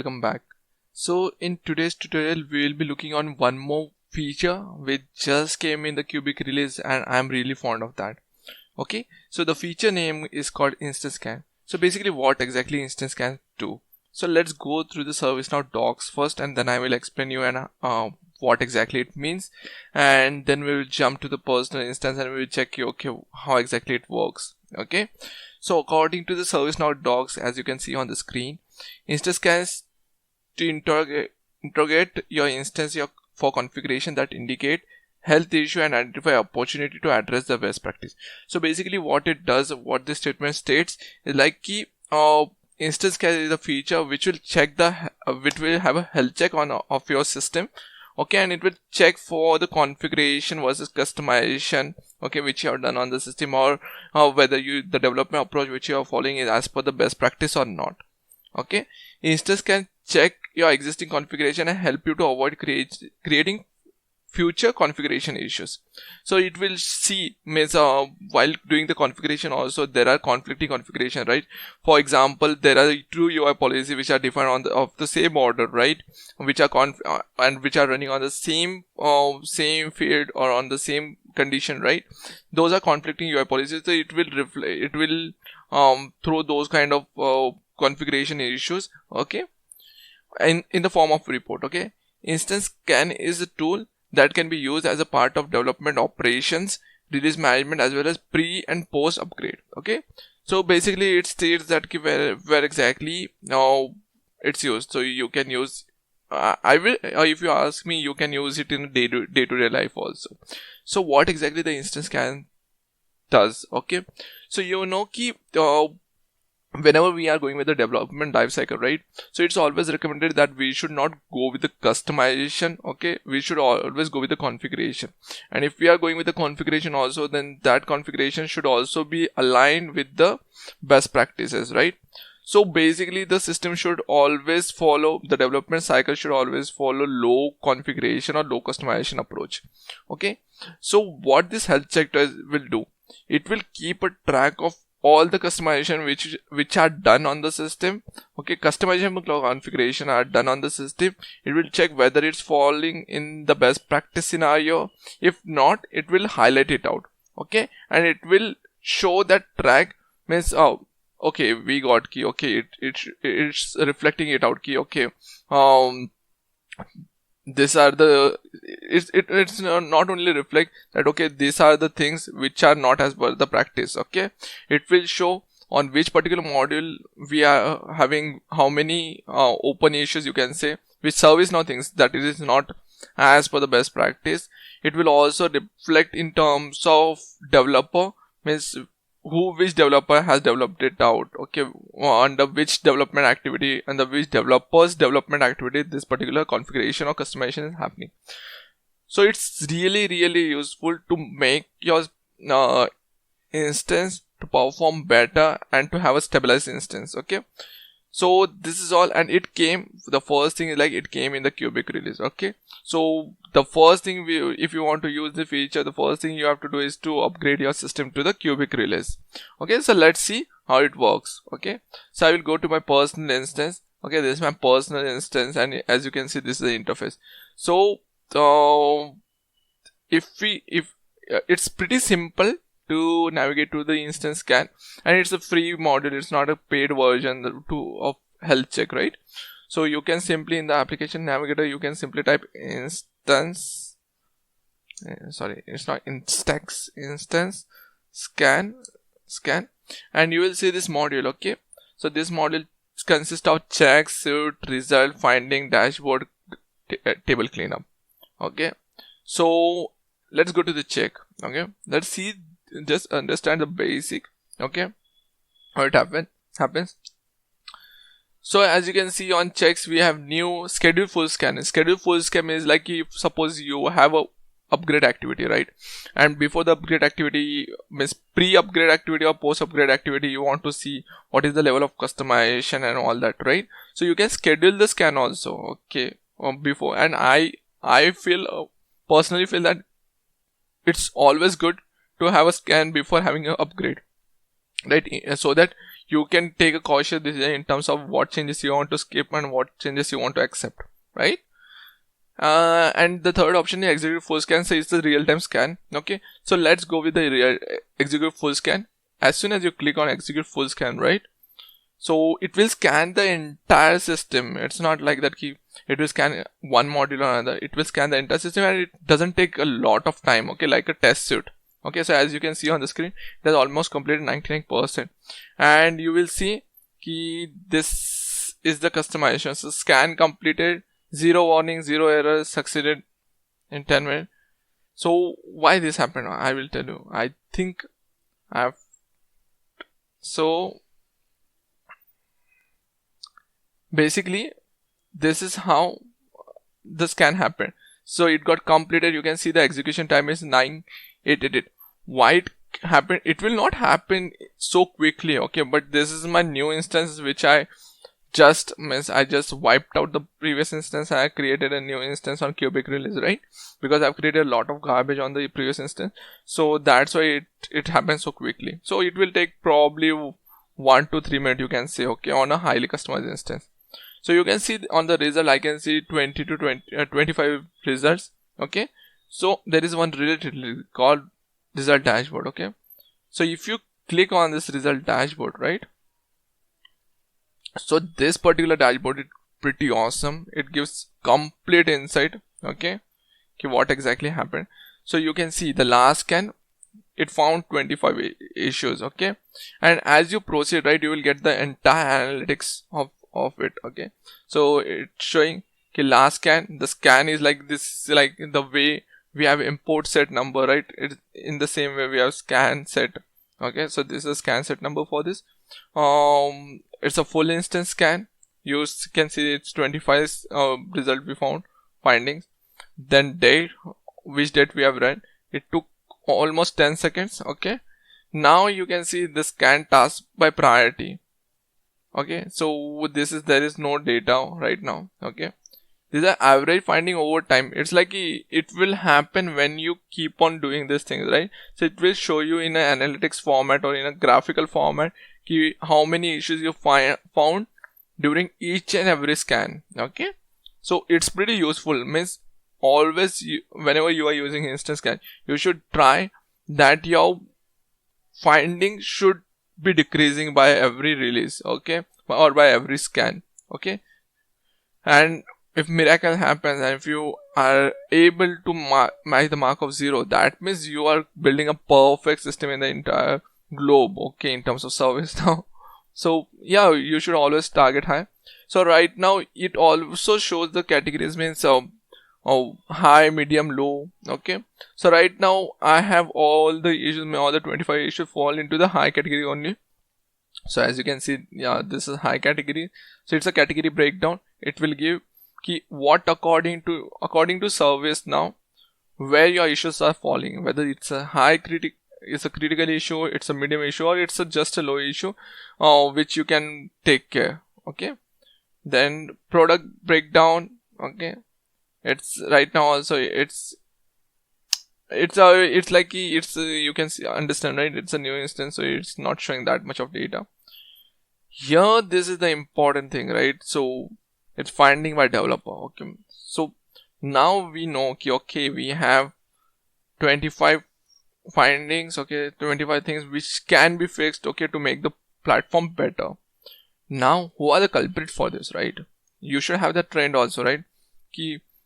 welcome back. So in today's tutorial we will be looking on one more feature which just came in the Cubic release and I'm really fond of that. Okay, so the feature name is called Instance Scan. So basically what exactly Instance Scan do? So let's go through the ServiceNow docs first and then I will explain you and what exactly it means, and then we will jump to the personal instance and we will check how exactly it works. Okay, so according to the ServiceNow docs, as you can see on the screen, Instance scans to interrogate your instance for configuration that indicate health issue and identify opportunity to address the best practice. So basically what it does, what this statement states is like instance scan is a feature which will check which will have a health check of your system. Okay, and it will check for the configuration versus customization, okay, which you have done on the system, or whether the development approach which you are following is as per the best practice or not. Okay, Instance can check your existing configuration and help you to avoid creating future configuration issues. So it will see while doing the configuration also there are conflicting configuration, right? For example, there are two UI policies which are defined of the same order, right? Which are and which are running on the same field or on the same condition, right? Those are conflicting UI policies. So it will throw those kind of configuration issues, okay, in the form of report. Okay, Instance Scan is a tool that can be used as a part of development operations, release management, as well as pre and post upgrade. Okay, so basically it states that where exactly now it's used. So you can use if you ask me, you can use it in day-to-day life also. So what exactly the Instance Scan does? Okay, so whenever we are going with the development life cycle, right? So it's always recommended that we should not go with the customization. Okay, we should always go with the configuration. And if we are going with the configuration also, then that configuration should also be aligned with the best practices, right? So basically the system should always follow, the development cycle should always follow low configuration or low customization approach. Okay, so what this health check will do, it will keep a track of all the customization which are done on the system. Okay, customization configuration are done on the system. It will check whether it's falling in the best practice scenario. If not, it will highlight it out. Okay, and it will show that track means okay, we got key. Okay, it's reflecting it out key. Okay, these are the it's not only reflect that okay, these are the things which are not as per the practice. Okay, it will show on which particular module we are having how many open issues, you can say, which ServiceNow thinks that it is not as per the best practice. It will also reflect in terms of developer, means which developer has developed it out, okay, under which development activity, under which developer's development activity this particular configuration or customization is happening. So it's really useful to make your instance to perform better and to have a stabilized instance. Okay, so this is all, and the first thing is like it came in the Cubic release. Okay, so the first thing if you want to use the feature, the first thing you have to do is to upgrade your system to the Cubic release. Okay, so let's see how it works. Okay, so I will go to my personal instance. Okay, this is my personal instance, and as you can see, this is the interface. So it's pretty simple to navigate to the Instance Scan, and it's a free module, it's not a paid version of health check, right? So you can simply, in the application navigator, you can simply type instance scan, and you will see this module. Okay, so this module consists of check, suite, result, finding, dashboard, table cleanup. Okay, so let's go to the check. Okay, let's see, just understand the basic. Okay, how it happens. So as you can see on checks, we have new schedule full scan. Schedule full scan is like if suppose you have a upgrade activity, right? And before the upgrade activity, means pre-upgrade activity or post-upgrade activity, you want to see what is the level of customization and all that, right? So you can schedule the scan also. Okay, before, and I personally feel that it's always good to have a scan before having an upgrade. right? So that you can take a cautious decision in terms of what changes you want to skip and what changes you want to accept, right? And the third option is execute full scan, so it's the real-time scan. Okay, so let's go with the real execute full scan. As soon as you click on execute full scan, right, so it will scan the entire system. It's not like that it will scan one module or another. It will scan the entire system, and it doesn't take a lot of time. Okay, like a test suit. Okay, so as you can see on the screen, it has almost completed 99%, and you will see this is the customization. So scan completed, 0 warning, 0 errors, succeeded in 10 minutes. So why this happened, I will tell you. I think basically this is how the scan happened. So it got completed. You can see the execution time is 9888. Why it happened? It will not happen so quickly, okay, but this is my new instance which I just wiped out the previous instance. I created a new instance on Cubic Release, right? Because I've created a lot of garbage on the previous instance, so that's why it happens so quickly. So it will take probably 1 to 3 minutes, you can say, okay, on a highly customized instance. So you can see on the result, I can see 20 to 25 results. Okay, so there is one related called result dashboard. Okay, so if you click on this result dashboard, right, so this particular dashboard is pretty awesome. It gives complete insight. Okay, what exactly happened. So you can see the last scan, it found 25 issues. Okay, and as you proceed, right, you will get the entire analytics of it. Okay, so it's showing last scan, the scan is like this, like the way we have import set number, right? It's in the same way we have scan set. Okay, so this is a scan set number for this. It's a full instance scan. You can see it's 25 result we found, findings, then date, which date we have run. It took almost 10 seconds. Okay, now you can see the scan task by priority. Okay, so there is no data right now. Okay, these are average finding over time. It's like it will happen when you keep on doing these things, right? So it will show you in an analytics format or in a graphical format how many issues you found during each and every scan. Okay, so it's pretty useful. Means always whenever you are using instant scan, you should try that your findings should be decreasing by every release, okay, or by every scan. Okay, and if miracle happens and if you are able to match the mark of 0, that means you are building a perfect system in the entire globe, okay, in terms of service now. So yeah, you should always target high. So right now it also shows the categories, means high, medium, low. Okay, so right now I have all the issues, all the 25 issues fall into the high category only. So as you can see, yeah, this is high category. So it's a category breakdown. It will give what according to service now, where your issues are falling, whether it's a it's a critical issue, it's a medium issue, or it's just a low issue, which you can take care. Okay, then product breakdown. Okay, it's right now also it's like you can see, understand, right? It's a new instance, so it's not showing that much of data here. This is the important thing, right? So it's finding by developer. Okay, so now we know, okay, we have 25 findings, okay, 25 things which can be fixed, okay, to make the platform better. Now who are the culprits for this, right? You should have the trend also, right?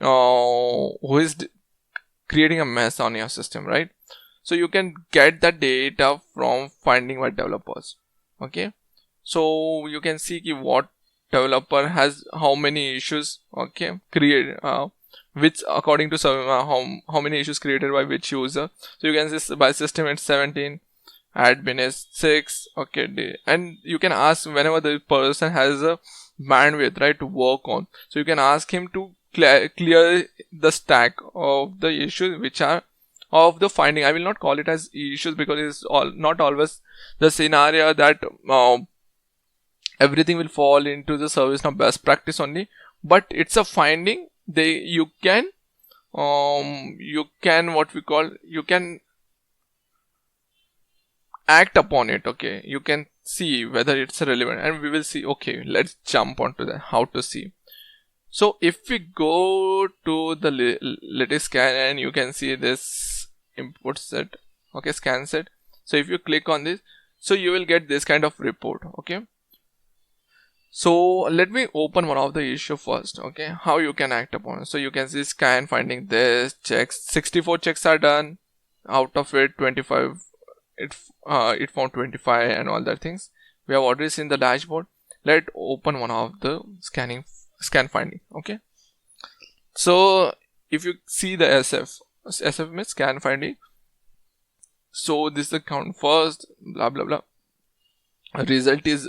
Who is creating a mess on your system, right? So you can get the data from finding by developers. Okay, so you can see what developer has how many issues, okay, which according to how many issues created by which user. So you can see by system it's 17, admin is 6. Okay, and you can ask whenever the person has a bandwidth, right, to work on. So you can ask him to clear the stack of the issues which are of the finding. I will not call it as issues because it's not always the scenario that everything will fall into the ServiceNow best practice only, but it's a finding. You can what we call, you can act upon it. Okay, you can see whether it's relevant, and we will see. Okay, let's jump onto that, how to see. So if we go to the latest scan, and you can see this input set, okay, scan set. So if you click on this, so you will get this kind of report. Okay, so let me open one of the issue first. Okay, how you can act upon it. So you can see scan finding this checks, 64 checks are done, out of it 25 it found 25 and all that things. We have already seen the dashboard. Let's open one of the scan finding. Okay, so if you see the SF means scan finding. So this is the count first, blah blah blah. Result is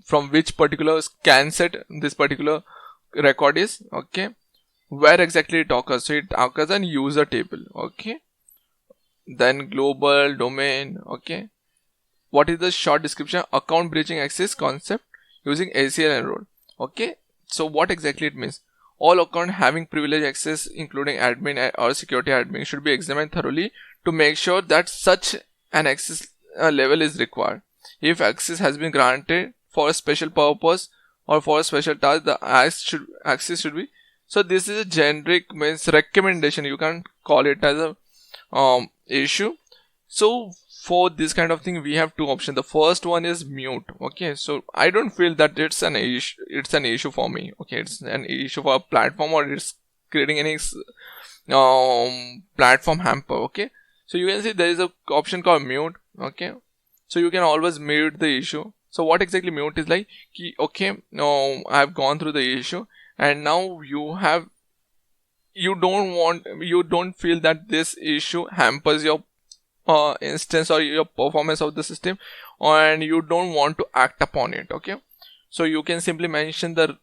from which particular scan set this particular record is. Okay, where exactly it occurs. So it occurs in user table. Okay, then global domain. Okay, what is the short description? Account breaching access concept using ACL and role. Okay, so what exactly it means? All account having privileged access, including admin or security admin, should be examined thoroughly to make sure that such an access level is required. If access has been granted for a special purpose or for a special task, the access should be. So this is a generic means recommendation. You can't call it as a issue. So for this kind of thing, we have two options. The first one is mute. Okay, so I don't feel that it's an issue for me. Okay, it's an issue for a platform, or it's creating any platform hamper. Okay, so you can see there is a option called mute. Okay, so you can always mute the issue. So what exactly mute is like? Okay, no, I've gone through the issue, and now you don't feel that this issue hampers your instance or your performance of the system, and you don't want to act upon it. Okay, so you can simply mention the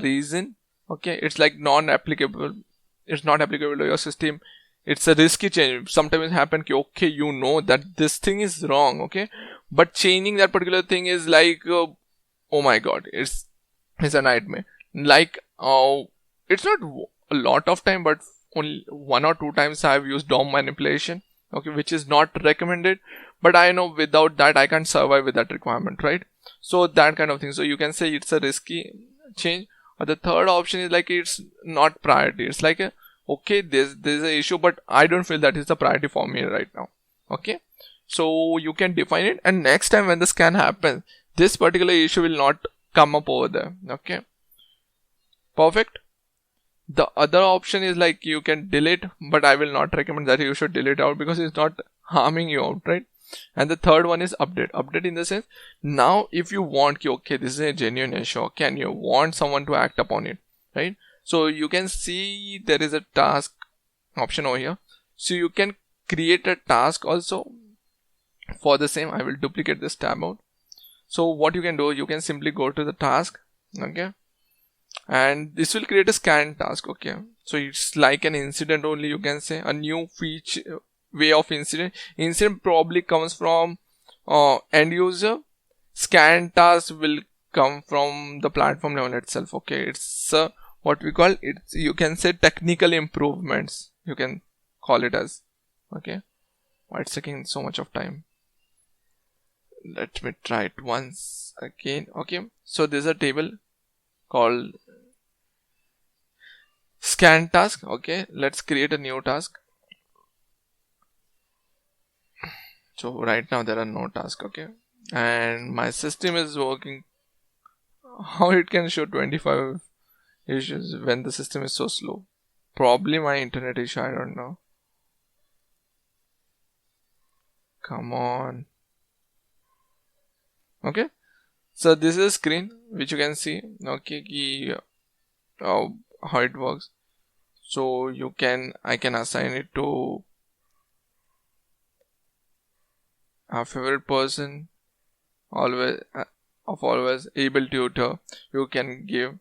reason. Okay, it's like non-applicable. It's not applicable to your system. It's a risky change. Sometimes it happens. Okay, you know that this thing is wrong. Okay, but changing that particular thing is like, oh my god, it's a nightmare. Like, it's not a lot of time, but only 1 or 2 times I've used DOM manipulation. Okay, which is not recommended, but I know without that I can't survive with that requirement, right? So that kind of thing. So you can say it's a risky change. Or the third option is like, it's not priority. It's like okay, there's an issue, but I don't feel that it's a priority for me right now. Okay, so you can define it, and next time when the scan happens, this particular issue will not come up over there. Okay, perfect. The other option is like you can delete, but I will not recommend that you should delete out because it's not harming you out, right? And the third one is update in the sense, now if you want, okay, this is a genuine issue, okay, and you want someone to act upon it, right? So you can see there is a task option over here, so you can create a task also for the same. I will duplicate this tab out. So what you can do, you can simply go to the task. Okay, and this will create a scan task. Okay, so it's like an incident only, you can say, a new feature way of incident probably comes from end user. Scan task will come from the platform level itself. Okay, it's what we call it, you can say technical improvements, you can call it as. Okay, why it's taking so much of time? Let me try it once again. Okay, so there's a table called scan task. Okay, let's create a new task. So right now there are no tasks. Okay, and my system is working. How it can show 25 issues when the system is so slow? Probably my internet issue, I don't know. Come on. Okay, so this is a screen which you can see. Okay, how it works. So I can assign it to a favorite person, always able tutor. You can give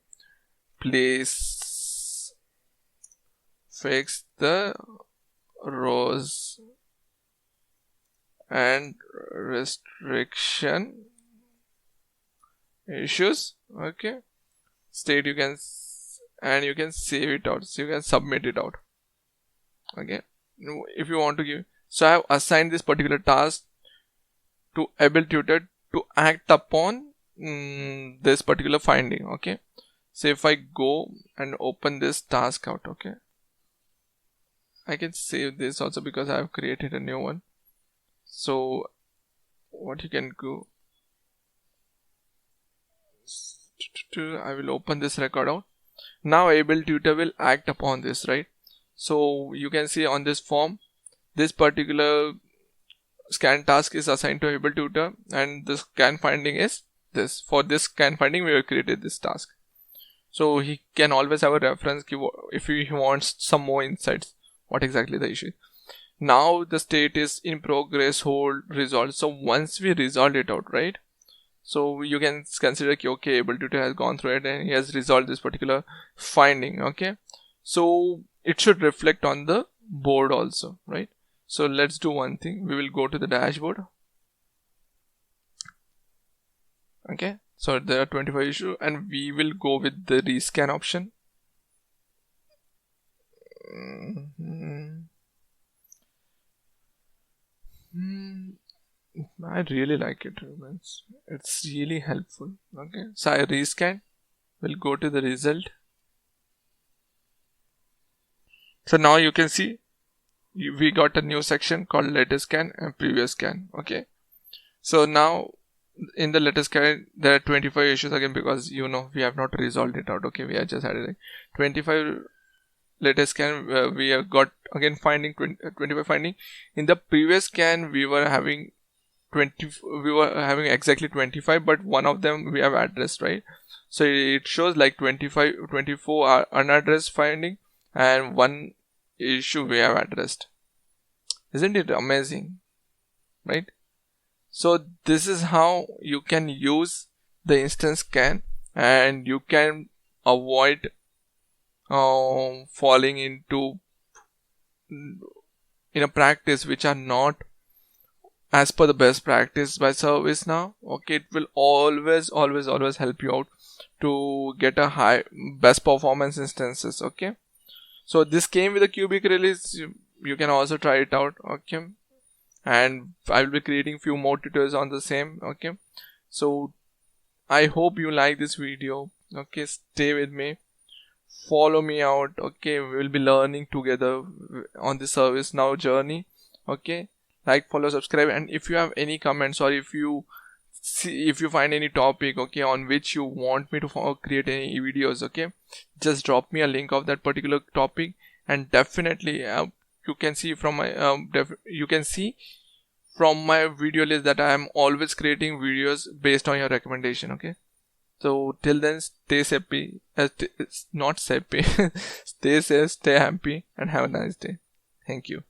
please fix the rows and restriction issues. Okay, state you can and you can save it out, so you can submit it out. Okay, if you want to give. So I have assigned this particular task to able tutor to act upon this particular finding. Okay, so if I go and open this task out, okay, I can save this also because I have created a new one. So what you can go, I will open this record out. Now able tutor will act upon this, right? So you can see on this form, this particular scan task is assigned to able tutor, and the scan finding is this. For this scan finding, we have created this task. So he can always have a reference if he wants some more insights, what exactly the issue is. Now the state is in progress, hold, resolve. So once we resolve it out, right? So you can consider, okay, able tutor has gone through it and he has resolved this particular finding. Okay, so it should reflect on the board also, right? So let's do one thing. We will go to the dashboard. Okay, so there are 25 issues and we will go with the rescan option. I really like it. It's really helpful. Okay, so I rescan. We'll go to the result. So now you can see we got a new section called latest scan and previous scan. Okay, so now in the latest scan there are 25 issues again, because we have not resolved it out. Okay, we have just added 25 latest scan. We have got again finding 25 finding. In the previous scan we were having exactly 25, but one of them we have addressed, right? So it shows like 24 are unaddressed finding and one issue we have addressed. Isn't it amazing, right? So this is how you can use the instance scan, and you can avoid falling into in a practice which are not as per the best practice by ServiceNow. Okay, it will always help you out to get a high best performance instances. Okay, so this came with a Cubic release. You can also try it out. Okay, and I will be creating few more tutorials on the same. Okay, so I hope you like this video. Okay, stay with me, follow me out. Okay, we will be learning together on the ServiceNow journey. Okay, like, follow, subscribe, and if you have any comments, or if you find any topic, okay, on which you want me to create any videos, okay, just drop me a link of that particular topic, and definitely you can see from my video list that I am always creating videos based on your recommendation. Okay, so till then, stay happy, not happy, stay safe, stay happy, and have a nice day. Thank you.